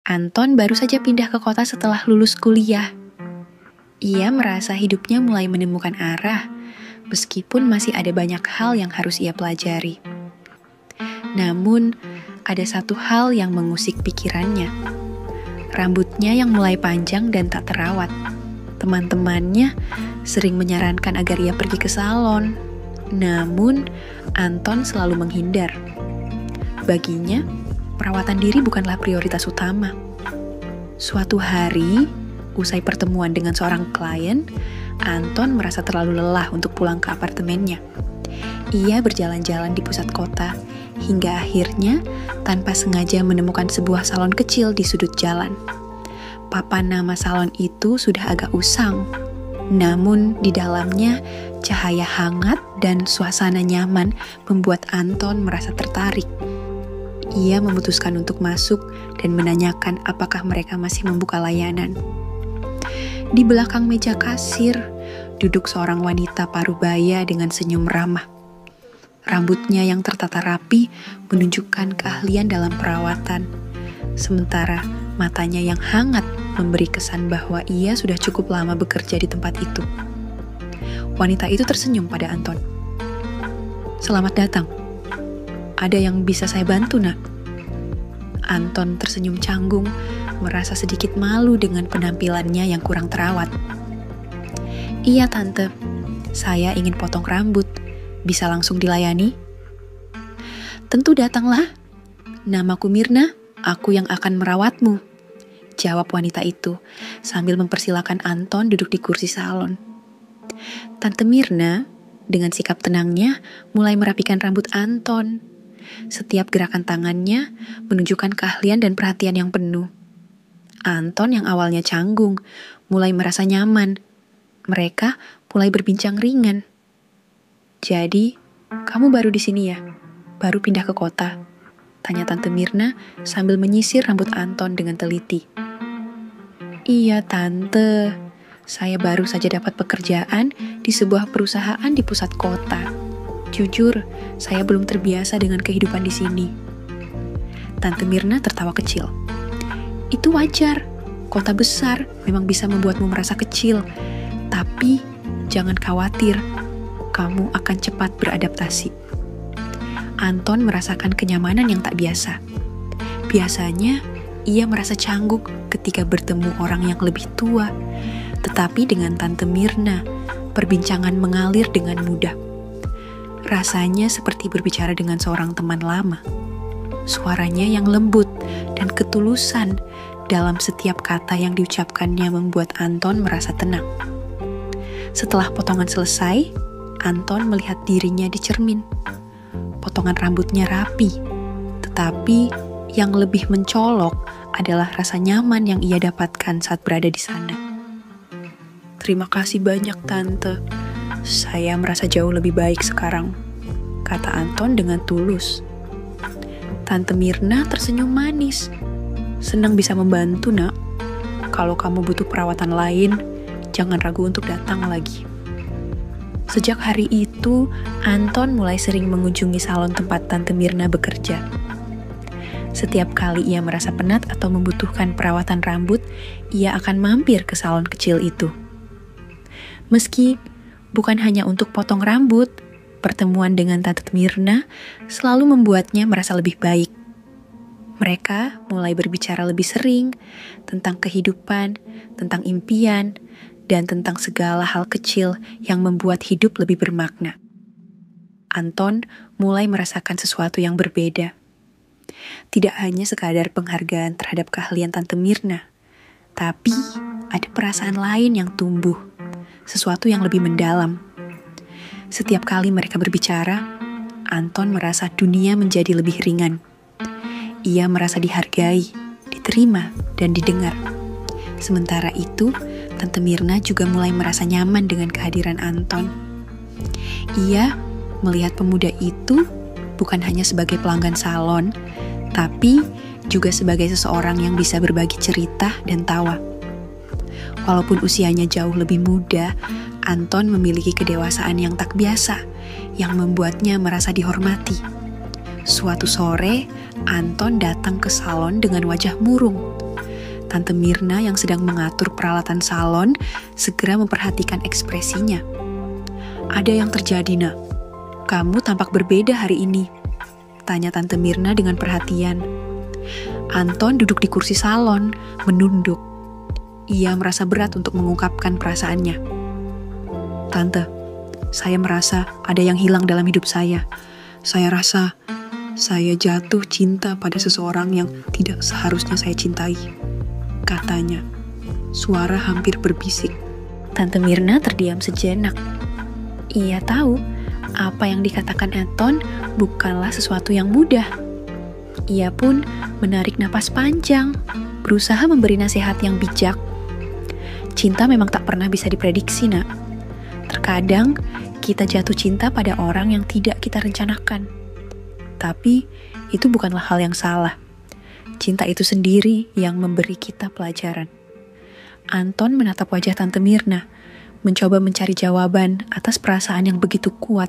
Anton baru saja pindah ke kota setelah lulus kuliah. Ia merasa hidupnya mulai menemukan arah, meskipun masih ada banyak hal yang harus ia pelajari. Namun, ada satu hal yang mengusik pikirannya. Rambutnya yang mulai panjang dan tak terawat. Teman-temannya sering menyarankan agar ia pergi ke salon. Namun, Anton selalu menghindar. Baginya, perawatan diri bukanlah prioritas utama. Suatu hari, usai pertemuan dengan seorang klien, Anton merasa terlalu lelah untuk pulang ke apartemennya. Ia berjalan-jalan di pusat kota, hingga akhirnya tanpa sengaja menemukan sebuah salon kecil di sudut jalan. Papan nama salon itu sudah agak usang, namun di dalamnya cahaya hangat dan suasana nyaman membuat Anton merasa tertarik. Ia memutuskan untuk masuk dan menanyakan apakah mereka masih membuka layanan. Di belakang meja kasir, duduk seorang wanita parubaya dengan senyum ramah. Rambutnya yang tertata rapi menunjukkan keahlian dalam perawatan, sementara matanya yang hangat memberi kesan bahwa ia sudah cukup lama bekerja di tempat itu. Wanita itu tersenyum pada Anton. "Selamat datang. Ada yang bisa saya bantu, nak?" Anton tersenyum canggung, merasa sedikit malu dengan penampilannya yang kurang terawat. "Iya, Tante. Saya ingin potong rambut. Bisa langsung dilayani?" "Tentu datanglah. Namaku Mirna, aku yang akan merawatmu," jawab wanita itu sambil mempersilakan Anton duduk di kursi salon. Tante Mirna dengan sikap tenangnya mulai merapikan rambut Anton. Setiap gerakan tangannya menunjukkan keahlian dan perhatian yang penuh. Anton yang awalnya canggung mulai merasa nyaman. Mereka mulai berbincang ringan. "Jadi, kamu baru di sini ya? Baru pindah ke kota?" tanya Tante Mirna sambil menyisir rambut Anton dengan teliti. "Iya, Tante. Saya baru saja dapat pekerjaan di sebuah perusahaan di pusat kota. Jujur, saya belum terbiasa dengan kehidupan di sini." Tante Mirna tertawa kecil. "Itu wajar. Kota besar memang bisa membuatmu merasa kecil. Tapi, jangan khawatir. Kamu akan cepat beradaptasi." Anton merasakan kenyamanan yang tak biasa. Biasanya, ia merasa canggung ketika bertemu orang yang lebih tua. Tetapi dengan Tante Mirna, perbincangan mengalir dengan mudah. Rasanya seperti berbicara dengan seorang teman lama. Suaranya yang lembut dan ketulusan dalam setiap kata yang diucapkannya membuat Anton merasa tenang. Setelah potongan selesai, Anton melihat dirinya di cermin. Potongan rambutnya rapi, tetapi yang lebih mencolok adalah rasa nyaman yang ia dapatkan saat berada di sana. "Terima kasih banyak, Tante. Saya merasa jauh lebih baik sekarang," kata Anton dengan tulus. Tante Mirna tersenyum manis. "Senang bisa membantu, nak. Kalau kamu butuh perawatan lain, jangan ragu untuk datang lagi." Sejak hari itu, Anton mulai sering mengunjungi salon tempat Tante Mirna bekerja. Setiap kali ia merasa penat atau membutuhkan perawatan rambut, ia akan mampir ke salon kecil itu. Meski bukan hanya untuk potong rambut, pertemuan dengan Tante Mirna selalu membuatnya merasa lebih baik. Mereka mulai berbicara lebih sering tentang kehidupan, tentang impian, dan tentang segala hal kecil yang membuat hidup lebih bermakna. Anton mulai merasakan sesuatu yang berbeda. Tidak hanya sekadar penghargaan terhadap keahlian Tante Mirna, tapi ada perasaan lain yang tumbuh, sesuatu yang lebih mendalam. Setiap kali mereka berbicara, Anton merasa dunia menjadi lebih ringan. Ia merasa dihargai, diterima, dan didengar. Sementara itu, Tante Mirna juga mulai merasa nyaman dengan kehadiran Anton. Ia melihat pemuda itu bukan hanya sebagai pelanggan salon, tapi juga sebagai seseorang yang bisa berbagi cerita dan tawa. Walaupun usianya jauh lebih muda, Anton memiliki kedewasaan yang tak biasa, yang membuatnya merasa dihormati. Suatu sore, Anton datang ke salon dengan wajah murung. Tante Mirna yang sedang mengatur peralatan salon segera memperhatikan ekspresinya. "Ada yang terjadi, Nak. Kamu tampak berbeda hari ini," tanya Tante Mirna dengan perhatian. Anton duduk di kursi salon, menunduk. Ia merasa berat untuk mengungkapkan perasaannya. "Tante, saya merasa ada yang hilang dalam hidup saya. Saya rasa saya jatuh cinta pada seseorang yang tidak seharusnya saya cintai," katanya. Suara hampir berbisik. Tante Mirna terdiam sejenak. Ia tahu apa yang dikatakan Anton bukanlah sesuatu yang mudah. Ia pun menarik napas panjang, berusaha memberi nasihat yang bijak. Cinta memang tak pernah bisa diprediksi, Nak. Terkadang kita jatuh cinta pada orang yang tidak kita rencanakan. Tapi itu bukanlah hal yang salah. Cinta itu sendiri yang memberi kita pelajaran. Anton menatap wajah Tante Mirna, mencoba mencari jawaban atas perasaan yang begitu kuat,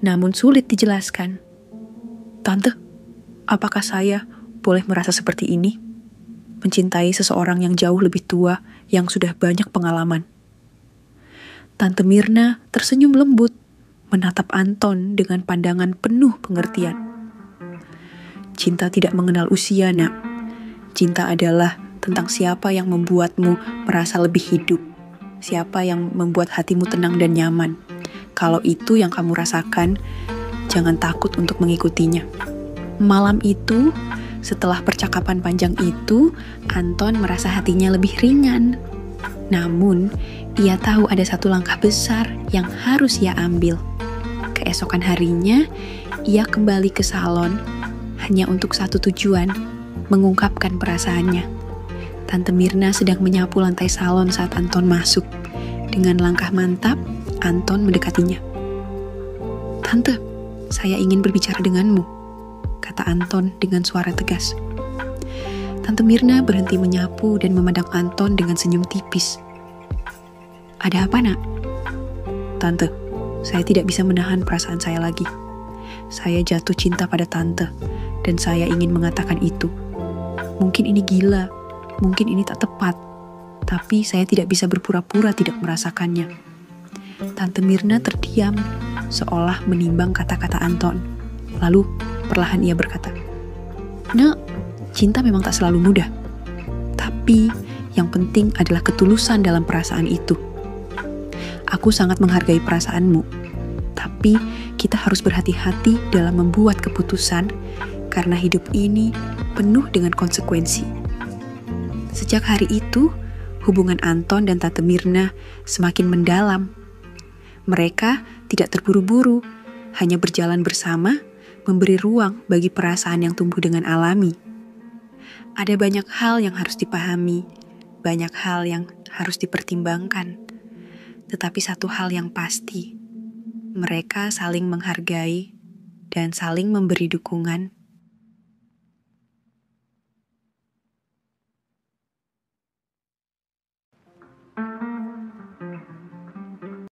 namun sulit dijelaskan. "Tante, apakah saya boleh merasa seperti ini? Mencintai seseorang yang jauh lebih tua, yang sudah banyak pengalaman." Tante Mirna tersenyum lembut, menatap Anton dengan pandangan penuh pengertian. "Cinta tidak mengenal usia, Nak. Cinta adalah tentang siapa yang membuatmu merasa lebih hidup. Siapa yang membuat hatimu tenang dan nyaman. Kalau itu yang kamu rasakan, jangan takut untuk mengikutinya." Malam itu, setelah percakapan panjang itu, Anton merasa hatinya lebih ringan. Namun, ia tahu ada satu langkah besar yang harus ia ambil. Keesokan harinya, ia kembali ke salon hanya untuk satu tujuan, mengungkapkan perasaannya. Tante Mirna sedang menyapu lantai salon saat Anton masuk. Dengan langkah mantap, Anton mendekatinya. "Tante, saya ingin berbicara denganmu," kata Anton dengan suara tegas. Tante Mirna berhenti menyapu dan memandang Anton dengan senyum tipis. "Ada apa, Nak?" "Tante, saya tidak bisa menahan perasaan saya lagi. Saya jatuh cinta pada Tante, dan saya ingin mengatakan itu. Mungkin ini gila, mungkin ini tak tepat, tapi saya tidak bisa berpura-pura tidak merasakannya." Tante Mirna terdiam, seolah menimbang kata-kata Anton. Lalu perlahan ia berkata, "Nak, cinta memang tak selalu mudah. Tapi yang penting adalah ketulusan dalam perasaan itu. Aku sangat menghargai perasaanmu, tapi kita harus berhati-hati dalam membuat keputusan karena hidup ini penuh dengan konsekuensi." Sejak hari itu, hubungan Anton dan Tante Mirna semakin mendalam. Mereka tidak terburu-buru, hanya berjalan bersama, memberi ruang bagi perasaan yang tumbuh dengan alami. Ada banyak hal yang harus dipahami, banyak hal yang harus dipertimbangkan. Tetapi satu hal yang pasti, mereka saling menghargai dan saling memberi dukungan